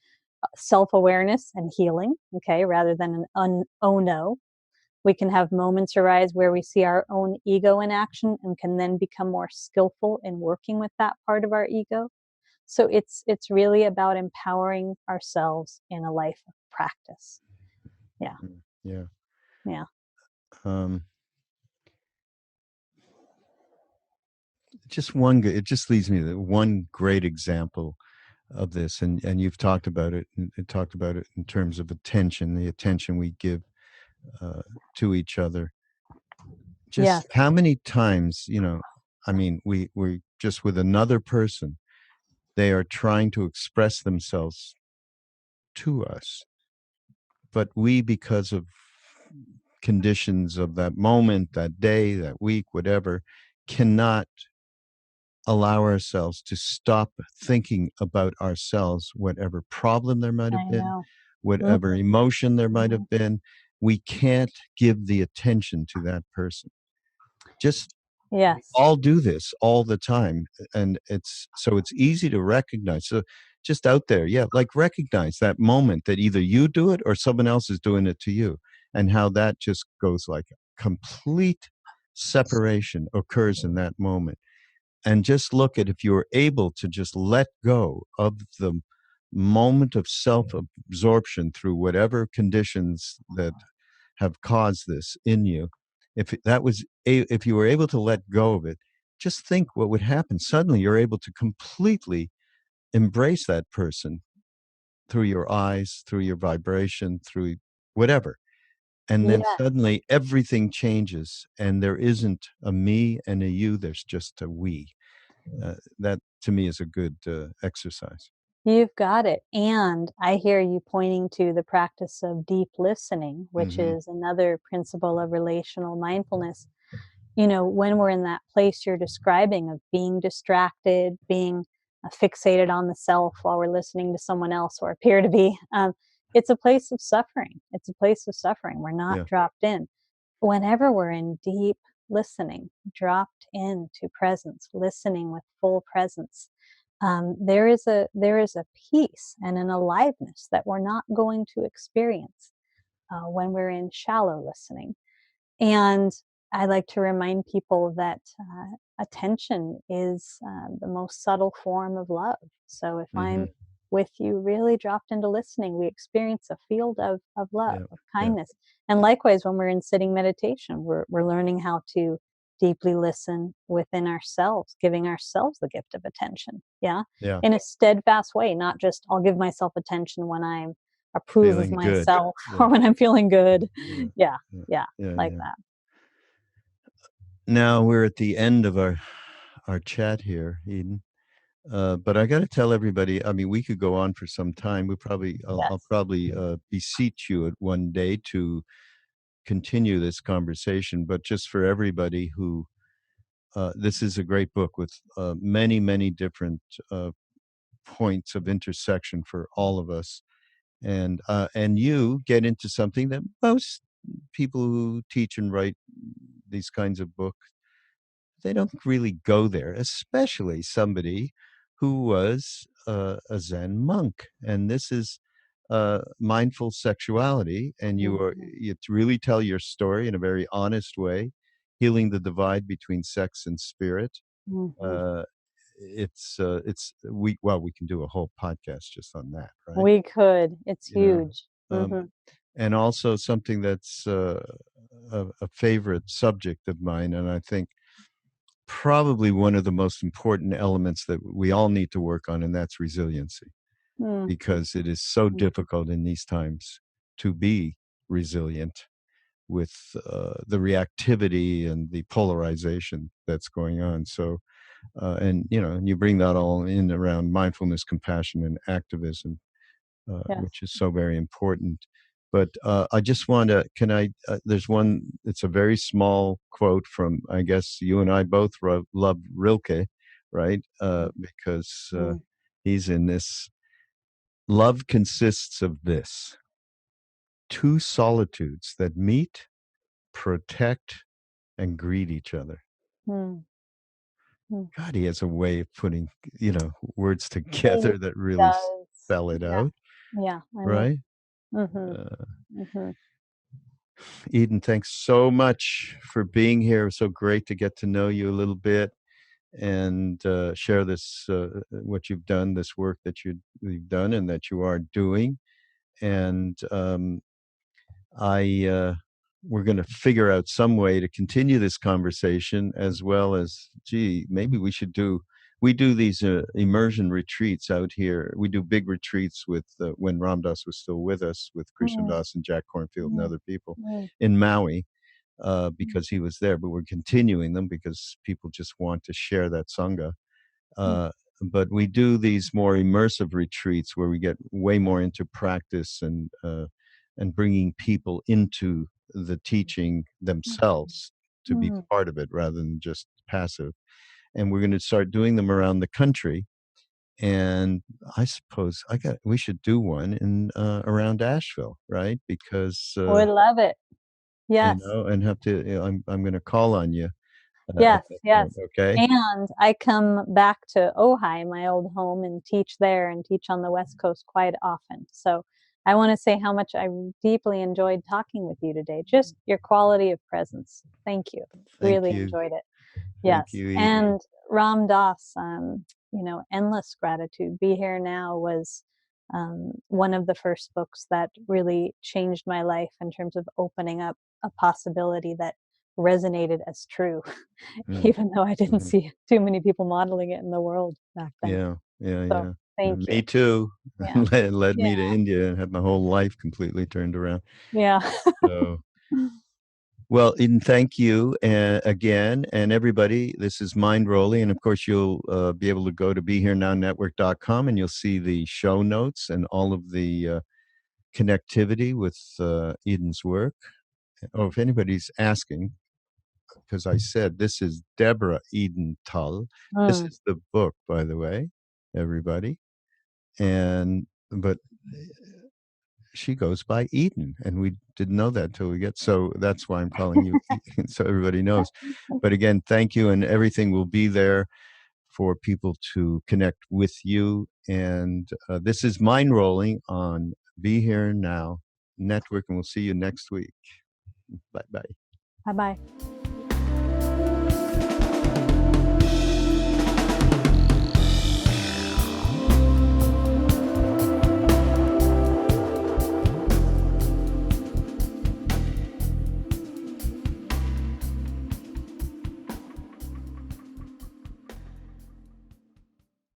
B: self-awareness and healing, okay, rather than an oh no. We can have moments arise where we see our own ego in action and can then become more skillful in working with that part of our ego. So it's really about empowering ourselves in a life of practice. Yeah.
A: Yeah.
B: Yeah.
A: It just leads me to one great example of this, and you've talked about it, and talked about it in terms of attention, the attention we give to each other. Just
B: Yes.
A: how many times, I mean, we just with another person, they are trying to express themselves to us, but we, because of conditions of that moment, that day, that week, whatever, cannot allow ourselves to stop thinking about ourselves, whatever problem there might
B: I
A: have been,
B: know.
A: whatever
B: Mm-hmm.
A: emotion there might
B: Mm-hmm.
A: have been. We can't give the attention to that person. Just we
B: Yes.
A: all do this all the time. And it's easy to recognize. So just out there, yeah, like recognize that moment that either you do it or someone else is doing it to you, and how that just goes like complete separation occurs in that moment. And just look at, if you were able to just let go of the moment of self absorption through whatever conditions that have caused this in you, if you were able to let go of it, just think what would happen. Suddenly you're able to completely embrace that person through your eyes, through your vibration, through whatever. And then
B: Yeah.
A: suddenly everything changes, and there isn't a me and a you, there's just a we. That to me is a good exercise.
B: You've got it. And I hear you pointing to the practice of deep listening, which
A: Hmm.
B: is another principle of relational mindfulness. When we're in that place you're describing of being distracted, being fixated on the self while we're listening to someone else or appear to be, it's a place of suffering. It's a place of suffering. We're not
A: Yeah.
B: dropped in. Whenever we're in deep listening, dropped into presence, listening with full presence, there is a peace and an aliveness that we're not going to experience when we're in shallow listening. And I like to remind people that attention is the most subtle form of love. So if
A: Hmm.
B: I'm with you, really dropped into listening, we experience a field of love,
A: Yeah.
B: of
A: Yeah.
B: kindness. And likewise, when we're in sitting meditation, we're learning how to deeply listen within ourselves, giving ourselves the gift of attention. Yeah.
A: Yeah.
B: In a steadfast way, not just I'll give myself attention when I'm approve of
A: Feeling good.
B: myself
A: Yeah.
B: or when I'm feeling good.
A: Yeah.
B: Yeah.
A: Yeah.
B: Yeah.
A: Yeah.
B: Like
A: Yeah.
B: that.
A: Now we're at the end of our chat here, Eden. But I got to tell everybody. I mean, we could go on for some time. I'll
B: Yes.
A: probably beseech you at one day to continue this conversation. But just for everybody who, this is a great book with many, many different points of intersection for all of us. And you get into something that most people who teach and write these kinds of books, they don't really go there, especially somebody who was a Zen monk. And this is mindful sexuality, and
B: Mhm.
A: you really tell your story in a very honest way, healing the divide between sex and spirit.
B: Mhm.
A: Uh, we can do a whole podcast just on that, right?
B: We could. It's
A: You know,
B: huge.
A: um,
B: Mhm.
A: and also something that's a favorite subject of mine, and I think probably one of the most important elements that we all need to work on, and that's resiliency,
B: Mm.
A: because it is so
B: Mhm.
A: difficult in these times to be resilient. with the reactivity and the polarization that's going on. So, and you bring that all in around mindfulness, compassion, and activism,
B: Yes.
A: which is so very important. But I just want to, there's one, it's a very small quote from, I guess you and I both love Rilke, right? Because he's in this: love consists of this: two solitudes that meet, protect, and greet each other.
B: Mm.
A: God, he has a way of putting, words
B: He
A: together that really
B: does.
A: spell it
B: Yeah.
A: out,
B: Yeah. I know.
A: right?
B: Mm-hmm.
A: Uh,
B: Mm-hmm.
A: Eden, thanks so much for being here. So great to get to know you a little bit and share this, what you've done, this work that you've done and that you are doing. And we're going to figure out some way to continue this conversation, as well as, maybe we do these immersion retreats out here. We do big retreats with, when Ram Dass was still with us, with Krishna
B: Mm.
A: Das and Jack Kornfield and
B: Mm.
A: other people
B: Mm.
A: in Maui, because he was there, but we're continuing them because people just want to share that Sangha. Uh, but we do these more immersive retreats where we get way more into practice and bringing people into the teaching themselves to be
B: Mm.
A: part of it rather than just passive. And we're going to start doing them around the country. And I suppose we should do one in around Asheville, right? Because
B: Would love it. Yes.
A: and have to. I'm going to call on you at
B: Yes.
A: that
B: Yes.
A: point. Okay.
B: And I come back to Ojai, my old home, and teach there and teach on the West Coast quite often. So I want to say how much I deeply enjoyed talking with you today. Just your quality of presence. Thank you.
A: Thank
B: Really
A: you.
B: enjoyed it.
A: Thank
B: Yes.
A: you, Eden.
B: And Ram Dass, Endless Gratitude. Be Here Now was one of the first books that really changed my life in terms of opening up a possibility that resonated as true,
A: Mm.
B: even though I didn't
A: Mhm.
B: see too many people modeling it in the world back then.
A: Yeah, yeah,
B: So
A: yeah.
B: thank you.
A: Me too.
B: Yeah.
A: Led
B: Yeah.
A: me to India and had my whole life completely turned around.
B: Yeah.
A: So, well, Eden, thank you again. And everybody, this is Mindrolling. And of course, you'll be able to go to BeHereNowNetwork.com and you'll see the show notes and all of the connectivity with Eden's work. Oh, if anybody's asking, because I said this is Deborah Eden Tull. This
B: Mm.
A: is the book, by the way, everybody. But she goes by Eden, and we didn't know that till we get. So that's why I'm calling you, Eden, so everybody knows. But again, thank you, and everything will be there for people to connect with you. And this is Mindrolling on Be Here Now Network, and we'll see you next week. Bye bye.
B: Bye bye.